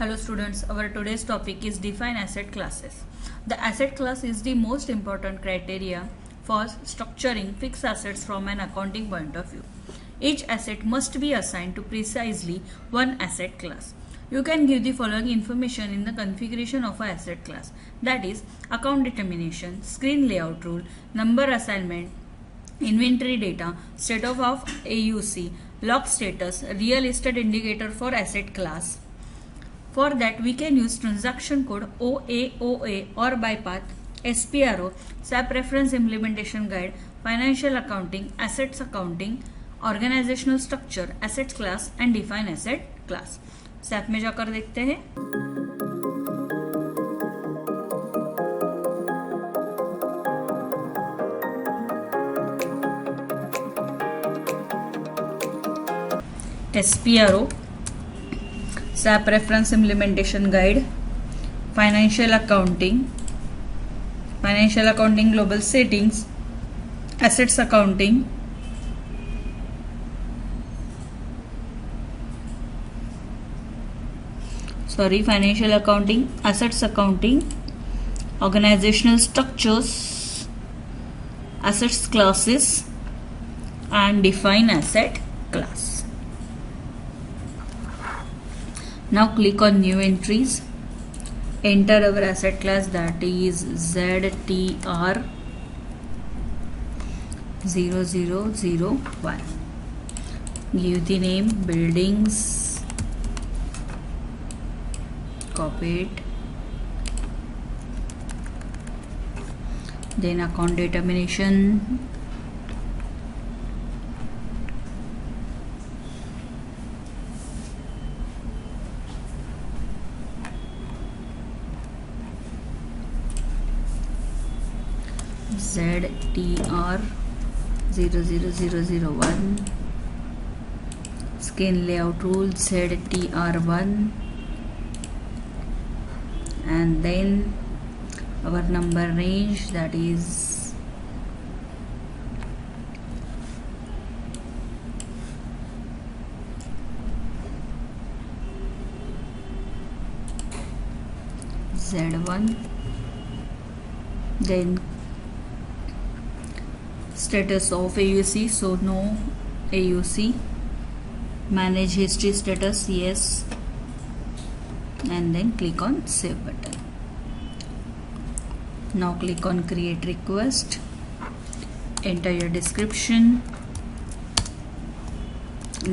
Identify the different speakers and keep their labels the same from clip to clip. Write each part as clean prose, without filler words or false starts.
Speaker 1: Hello students, our today's topic is define asset classes. The asset class is the most important criteria for structuring fixed assets from an accounting point of view. Each asset must be assigned to precisely one asset class. You can give the following information in the configuration of an asset class, that is account determination, screen layout rule, number assignment, inventory data, status of AUC, log status, real estate indicator for asset class. For that, we can use transaction code OAOA or bypass, SPRO, SAP Reference Implementation Guide, Financial Accounting, Assets Accounting, Organizational Structure, Assets Class and Define Asset Class. SAP में जाकर देखते हैं. SPRO, SAP Reference Implementation Guide, Financial Accounting Global Settings, Assets Accounting, Financial Accounting, Assets Accounting, Organizational Structures, Assets Classes and Define Asset Class. Now click on new entries, enter our asset class, that is ZTR 0001. Give the name buildings, copy it, then account determination, ZTR 00001, skin layout rule ZTR1, and then our number range, that is Z1, then status of AUC, so no AUC, manage history status, yes, and then click on save button. Now click on create request, enter your description,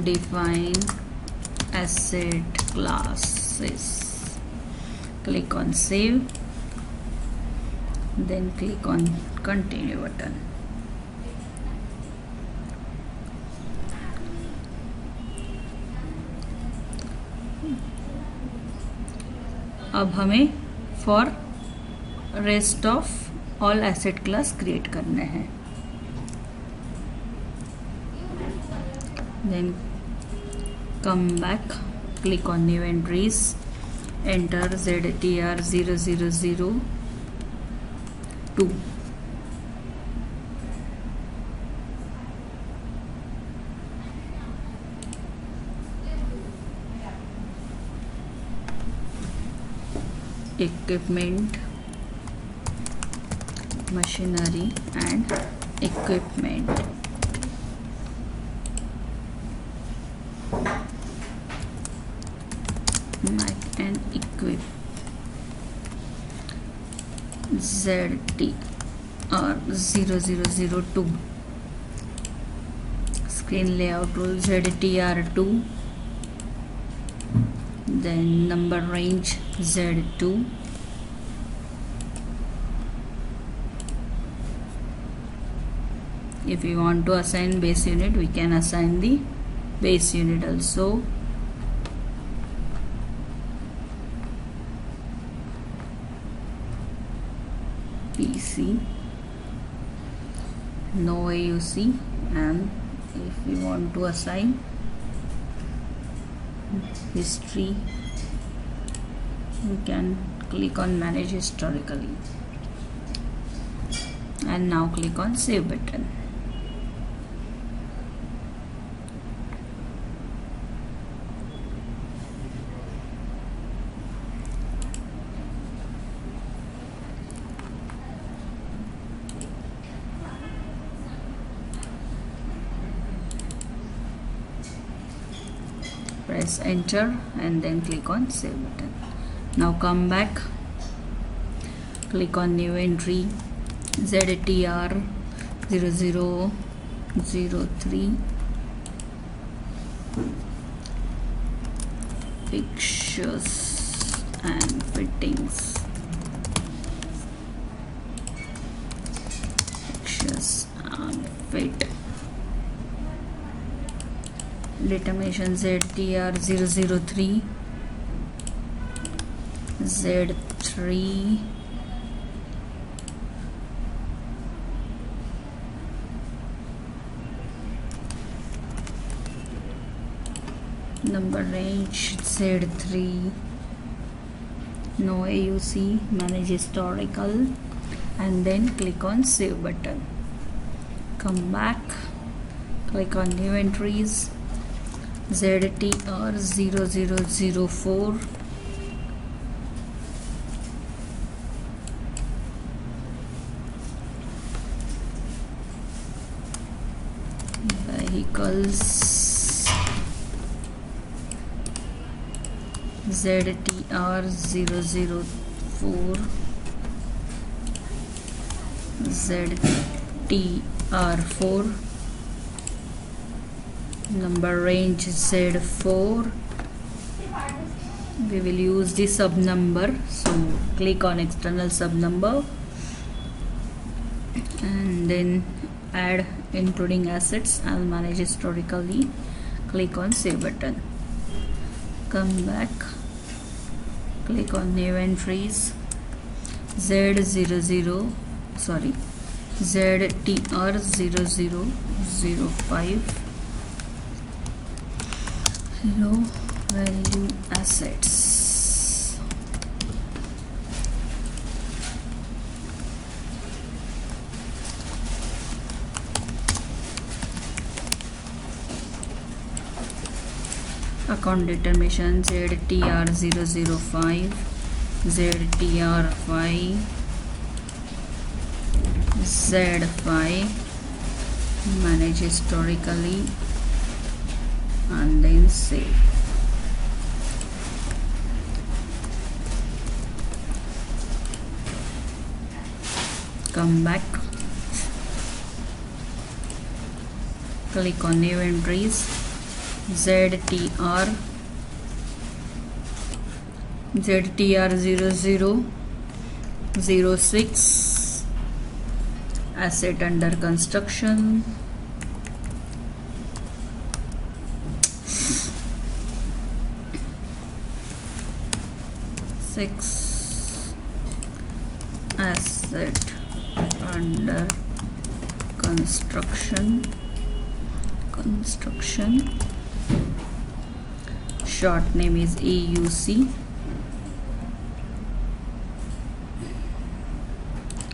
Speaker 1: define asset classes, click on save, then click on continue button. अब हमें for rest of all asset class create करने हैं. Then come back, click on new entries, enter ZTR 0002. Equipment, machinery and equipment. Mac and equip. ZTR 0002. Screen layout rule ZTR2. Then number range Z2. If we want to assign base unit, we can assign the base unit also. PC, no AUC, and if we want to assign history, we can click on manage historically, and now click on save button. press enter and then click on save button. Now come back, click on new entry ZTR 0003 fixtures and fittings. Fixtures and fit. Determination ZTR 003 Z3 number range Z3, no AUC, manage historical, and then click on save button. Come back, click on new entries ZTR 0004 vehicles ZTR 004 ZTR4 number range Z4. We will use the sub number, so click on external sub number and then add including assets. I'll manage historically. Click on save button. Come back, click on new entries ZTR 0005 low value assets. Account determination ZTR 005 ZTR5 Z5, manage historically and then save. Come back, click on new entries ZTR 0006 asset under construction. Asset under construction. Short name is AUC.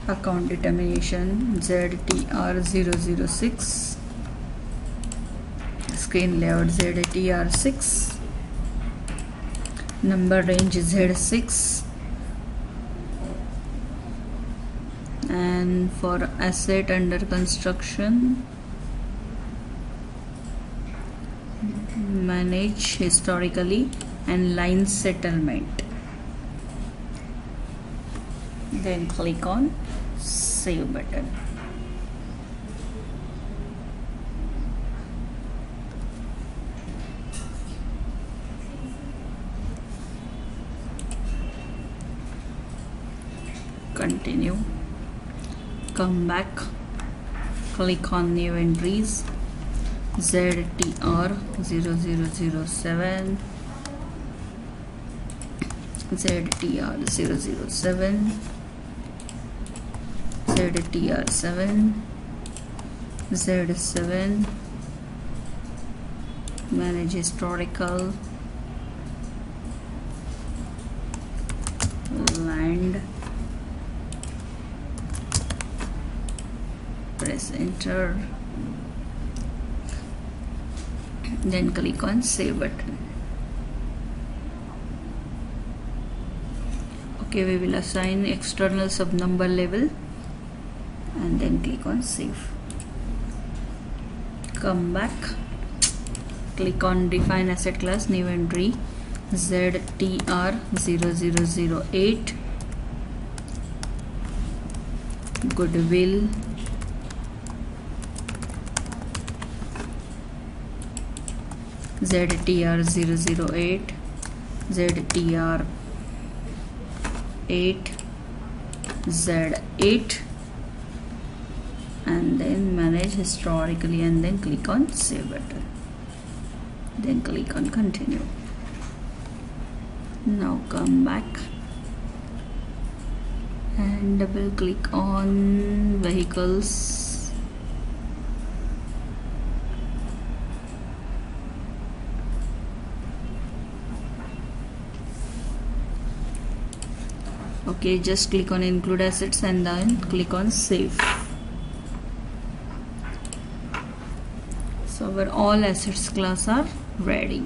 Speaker 1: Account determination ZTR 006. Screen layout ZTR6. Number range Z6. And for asset under construction, manage historically and line settlement. Then click on save button. Continue. Come back, click on new entries ZTR 0007 ZTR 007 ZTR7 Z7, manage historical, land, press enter, then click on save button. Okay, we will assign external sub number level and then click on save. Come back, Click on define asset class, new entry ZTR0008, goodwill, ZTR008, ZTR8, Z8, and then manage historically, and then click on save button, then click on continue. Now come back and double click on vehicles, okay, just click on include assets and then click on save. So our all assets class are ready.